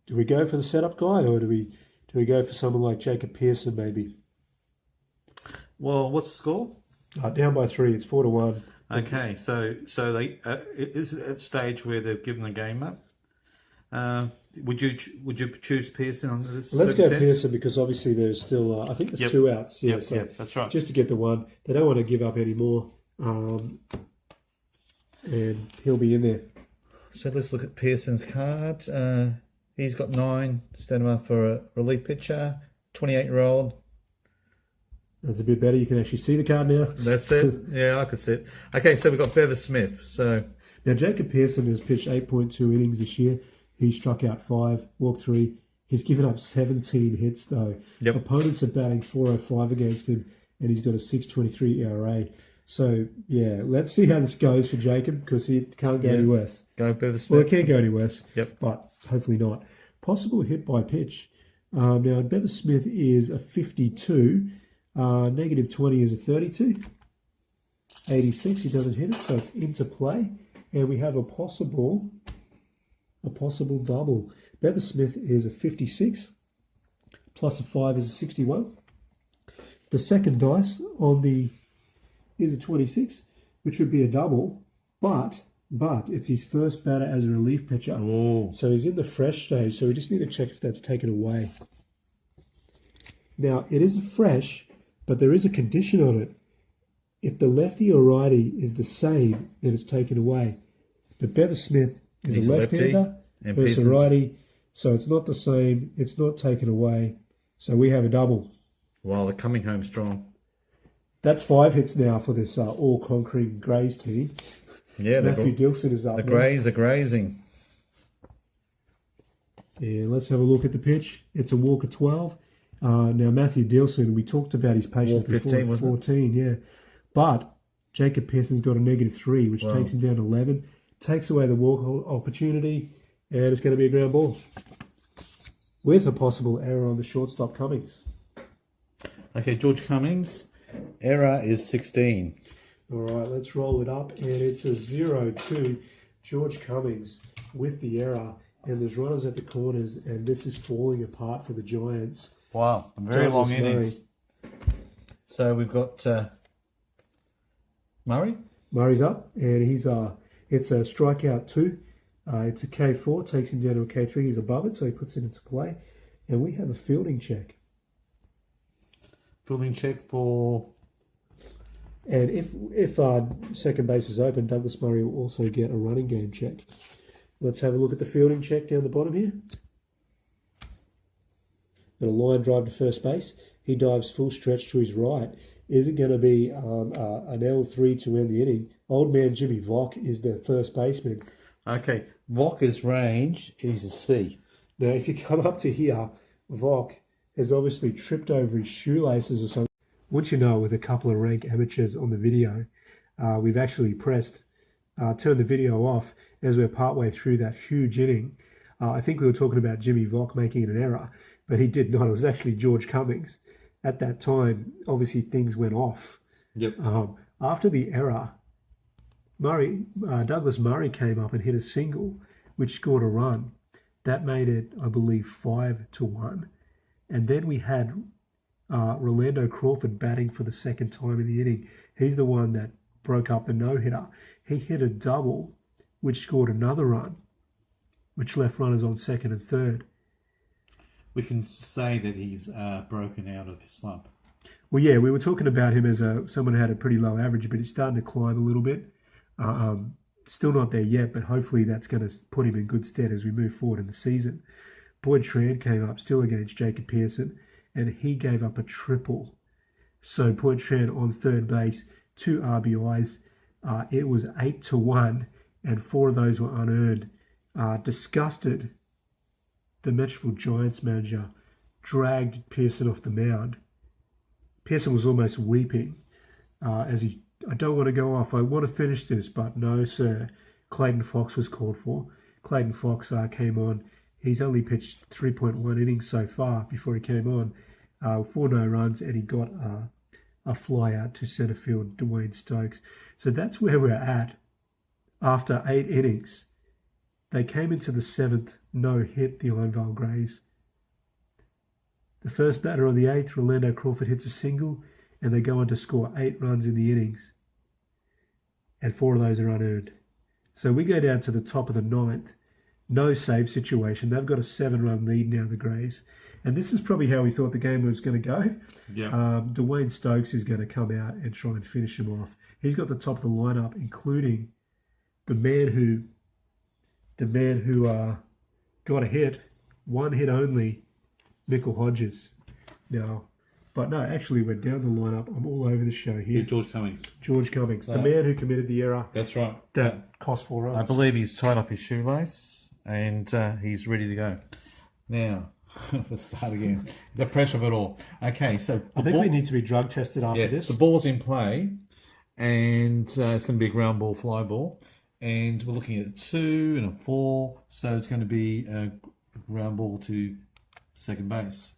Do we go for the setup guy, or do we go for someone like Jacob Pearson maybe? Well, what's the score? Down by 3. It's 4 to 1. Okay, so they is it at stage where they've given the game up? Would you choose Pearson on this? Let's go Pearson because obviously there's still I think there's 2 outs. Yeah, so that's right. Just to get the 1, they don't want to give up any more, and he'll be in there. So let's look at Pearson's card. He's got 9, standing up for a relief pitcher, 28-year-old. That's a bit better. You can actually see the card now. That's it. Yeah, I could see it. Okay, so we've got Bever Smith. So now Jacob Pearson has pitched 8.2 innings this year. He struck out 5, walked 3. He's given up 17 hits though. Yep. Opponents are batting .405 against him, and he's got a 6.23 ERA. So yeah, let's see how this goes for Jacob because he can't go any worse. Go Bever Smith. Well, it can't go any worse. Yep. But hopefully not. Possible hit by pitch. Now, Bever Smith is a 52. Negative 20 is a 32. 86, he doesn't hit it, so it's into play. And we have a possible double. Bever Smith is a 56. Plus a 5 is a 61. The second dice is a 26, which would be a double. But it's his first batter as a relief pitcher. Oh. So he's in the fresh stage, so we just need to check if that's taken away. Now, it is a fresh, but there is a condition on it. If the lefty or righty is the same, then it's taken away. But Bever Smith is a left-hander versus a righty, so it's not the same. It's not taken away. So we have a double. Wow, they're coming home strong. That's 5 hits now for this all-conquering Greys team. Yeah, Matthew Dilson is up. The Greys are grazing. Yeah, let's have a look at the pitch. It's a walk of 12. Now, Matthew Dilson, we talked about his patience before 15, at 14, yeah. But Jacob Pearson's got a -3, which takes him down to 11. Takes away the walk opportunity, and it's going to be a ground ball. With a possible error on the shortstop Cummings. Okay, George Cummings. Error is 16. All right, let's roll it up, and it's a 0-2. George Cummings with the error, and there's runners at the corners, and this is falling apart for the Giants. Wow, very long innings. So we've got Murray. Murray's up, and it's a strikeout 2. It's a K4, takes him down to a K3. He's above it, so he puts it into play. And we have a fielding check. Fielding check for... And if second base is open, Douglas Murray will also get a running game check. Let's have a look at the fielding check down the bottom here. Got a line drive to first base. He dives full stretch to his right. Is it going to be an L3 to end the inning? Old man Jimmy Vock is the first baseman. Okay, Vocker's range is a C. Now, if you come up to here, Vock has obviously tripped over his shoelaces or something. Once you know, with a couple of rank amateurs on the video, we've actually turned the video off as we're partway through that huge inning. I think we were talking about Jimmy Vock making an error, but he did not. It was actually George Cummings. At that time, obviously things went off. Yep. After the error, Douglas Murray came up and hit a single, which scored a run. That made it, I believe, 5-1. And then we had Rolando Crawford batting for the second time in the inning. He's the one that broke up the no-hitter. He hit a double, which scored another run, which left runners on second and third. We can say that he's broken out of his slump. Well, yeah, we were talking about him as someone who had a pretty low average, but he's starting to climb a little bit. Still not there yet, but hopefully that's going to put him in good stead as we move forward in the season. Boyd Tran came up still against Jacob Pearson, and he gave up a triple. So Boyd Tran on third base, 2 RBIs. It was 8-1, and 4 of those were unearned. Disgusted, the Metroville Giants manager dragged Pearson off the mound. Pearson was almost weeping as he, I don't want to go off, I want to finish this, but no, sir. Clayton Fox was called for. Clayton Fox came on. He's only pitched 3.1 innings so far before he came on, 4 no runs, and he got a fly out to centre field, Dwayne Stokes. So that's where we're at after 8 innings. They came into the 7th, no hit, the Ironvale Greys. The first batter of the 8th, Rolando Crawford, hits a single, and they go on to score 8 runs in the innings. And 4 of those are unearned. So we go down to the top of the 9th. No save situation. They've got a 7-run lead now, the Greys. And this is probably how we thought the game was going to go. Yeah. Dwayne Stokes is going to come out and try and finish him off. He's got the top of the lineup, including the man who got a hit, 1 hit only, Michael Hodges. Now, but no, actually we're down the lineup. I'm all over the show here. Yeah, George Cummings. George Cummings, the man who committed the error. That's right. That cost 4 runs. I believe he's tied up his shoelace and he's ready to go. Now, let's start again. The pressure of it all. Okay, so I think we need to be drug tested after this. The ball's in play, and it's going to be a ground ball, fly ball, and we're looking at a 2 and a 4, so it's going to be a ground ball to second base.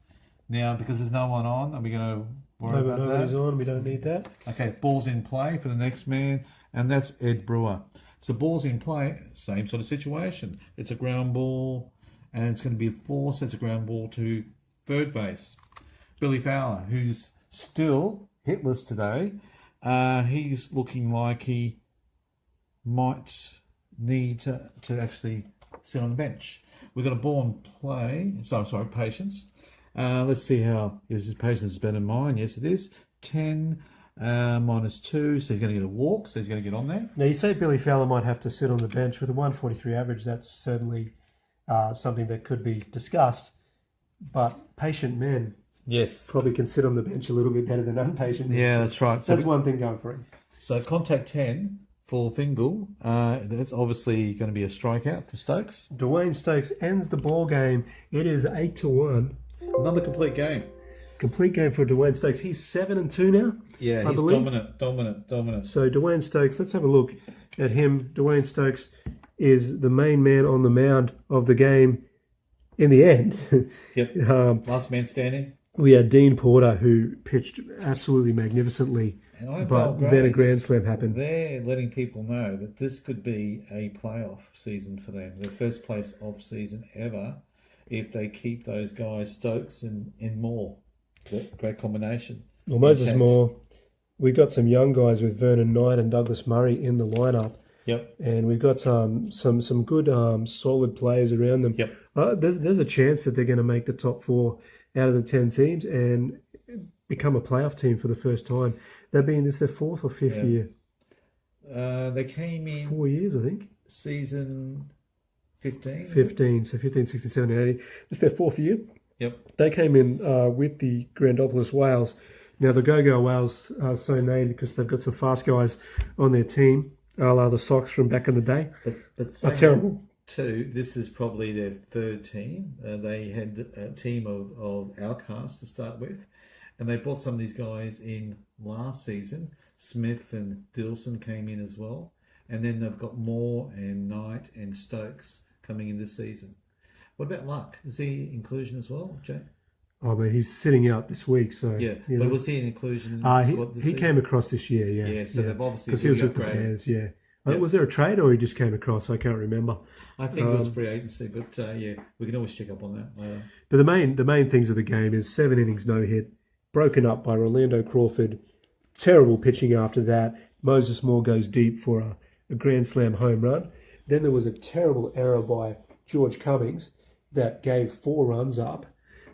Now, because there's no one on, are we going to worry about that? Nobody's on, we don't need that. Okay, ball's in play for the next man, and that's Ed Brewer. So ball's in play, same sort of situation. It's a ground ball, and it's going to be a 4, so it's a ground ball to third base. Billy Fowler, who's still hitless today, he's looking like he might need to actually sit on the bench. We've got a ball in play, patience. Let's see how his patience is better than mine. Yes, it is. 10 minus 2, so he's going to get a walk, so he's going to get on there. Now, you say Billy Fowler might have to sit on the bench. With a 143 average, that's certainly something that could be discussed. But patient men probably can sit on the bench a little bit better than impatient men. Yeah, that's right. So that's one thing going for him. So contact 10 for Fingal. That's obviously going to be a strikeout for Stokes. Dwayne Stokes ends the ball game. It is 8-1. Another complete game. Complete game for Dwayne Stokes. He's 7-2 now. Yeah, he's dominant. So Dwayne Stokes, let's have a look at him. Dwayne Stokes is the main man on the mound of the game in the end. Yep. Last man standing. We had Dean Porter, who pitched absolutely magnificently, but then a grand slam happened. They're letting people know that this could be a playoff season for them. Their first place off season ever, if they keep those guys, Stokes and Moore. Great combination. Well, Moses Moore, we've got some young guys with Vernon Knight and Douglas Murray in the lineup. Yep. And we've got some good solid players around them. Yep. There's a chance that they're going to make the top 4 out of the 10 teams, and become a playoff team for the first time. They've been, this their fourth or fifth year? They came in 4 years, I think. season 15. 15, so 15, 16, 17, 18. It's their fourth year. Yep. They came in with the Grandopolis Whales. Now, the Go-Go Whales are so named because they've got some fast guys on their team, a la the Sox from back in the day. But are terrible. Too, this is probably their third team. They had a team of outcasts to start with, and they brought some of these guys in last season. Smith and Dilson came in as well, and then they've got Moore and Knight and Stokes coming in this season. What about Luck? Is he inclusion as well, Jay? Oh, man, he's sitting out this week, so... Yeah, but was he an inclusion in the squad this he season? came across this year, yeah. Yeah, so they've obviously... Because he was with the Bears, yeah. Yep. Was there a trade or he just came across? I can't remember. I think it was free agency, but yeah, we can always check up on that later. But the main things of the game is 7 innings, no hit, broken up by Rolando Crawford, terrible pitching after that. Moses Moore goes deep for a Grand Slam home run. Then there was a terrible error by George Cummings that gave 4 runs up.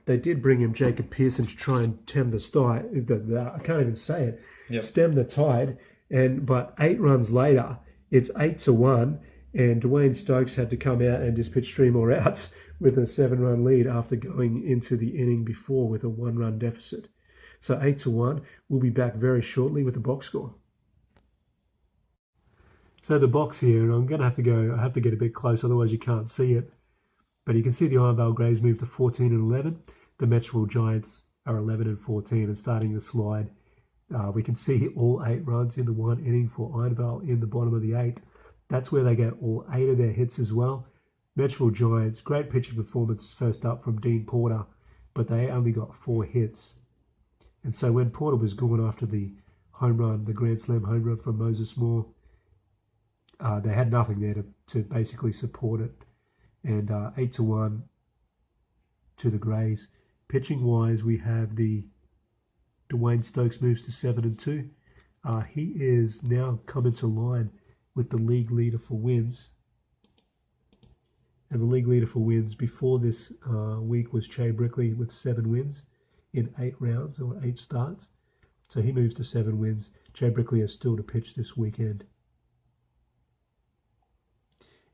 They did bring him Jacob Pearson to try and stem I can't even say it. Yep. Stem the tide, but 8 runs later, it's 8-1, and Dwayne Stokes had to come out and just pitch 3 more outs with a 7-run lead after going into the inning before with a 1-run deficit. So 8-1. We'll be back very shortly with the box score. So the box here, and I'm going to have to go. I have to get a bit close, otherwise you can't see it. But you can see the Ironvale Greys move to 14-11. The Metroville Giants are 11-14 and starting to slide. We can see all 8 runs in the 1 inning for Ironvale in the bottom of the 8th. That's where they get all 8 of their hits as well. Metroville Giants, great pitching performance first up from Dean Porter, but they only got 4 hits. And so when Porter was gone after the home run, the Grand Slam home run from Moses Moore, they had nothing there to basically support it. And 8-1 to the Greys. Pitching-wise, we have the Dwayne Stokes moves to 7-2. He is now come into line with the league leader for wins. And the league leader for wins before this week was Che Brickley with 7 wins in 8 rounds or 8 starts. So he moves to 7 wins. Che Brickley is still to pitch this weekend.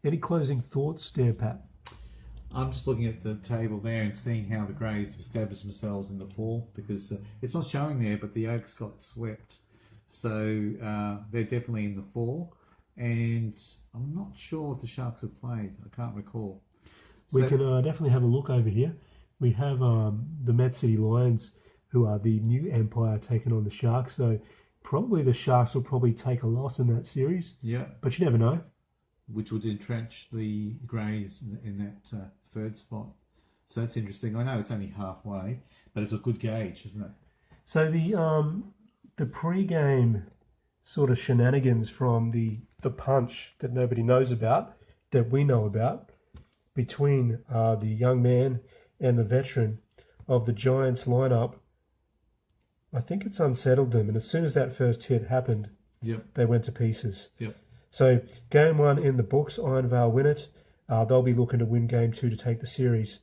Any closing thoughts, DANPAT? I'm just looking at the table there and seeing how the Greys have established themselves in the 4, because it's not showing there, but the Oaks got swept. So they're definitely in the 4. And I'm not sure if the Sharks have played. I can't recall. So, we can definitely have a look over here. We have the Met City Lions, who are the new empire, taking on the Sharks. So probably the Sharks will probably take a loss in that series. Yeah. But you never know. Which would entrench the Greys in that 3rd spot. So that's interesting. I know it's only halfway, but it's a good gauge, isn't it? So the pre-game sort of shenanigans from the punch that nobody knows about, that we know about, between the young man and the veteran of the Giants lineup, I think it's unsettled them. And as soon as that first hit happened, they went to pieces. Yep. So game 1 in the books, Ironvale win it. They'll be looking to win game 2 to take the series.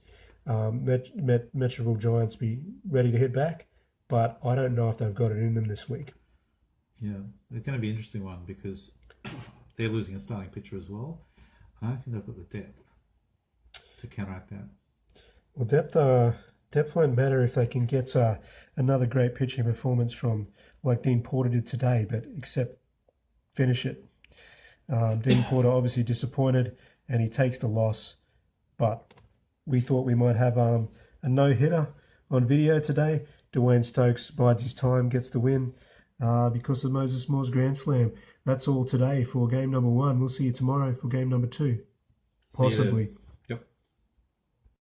Metroville Giants be ready to hit back, but I don't know if they've got it in them this week. Yeah, it's going to be an interesting one because they're losing a starting pitcher as well. I don't think they've got the depth to counteract that. Well, depth won't matter if they can get another great pitching performance from like Dean Porter did today, but except finish it. Dean Porter obviously disappointed and he takes the loss, but we thought we might have a no-hitter on video today. Dwayne Stokes bides his time, gets the win because of Moses Moore's Grand Slam. That's all today for game number 1. We'll see you tomorrow for game number 2, possibly.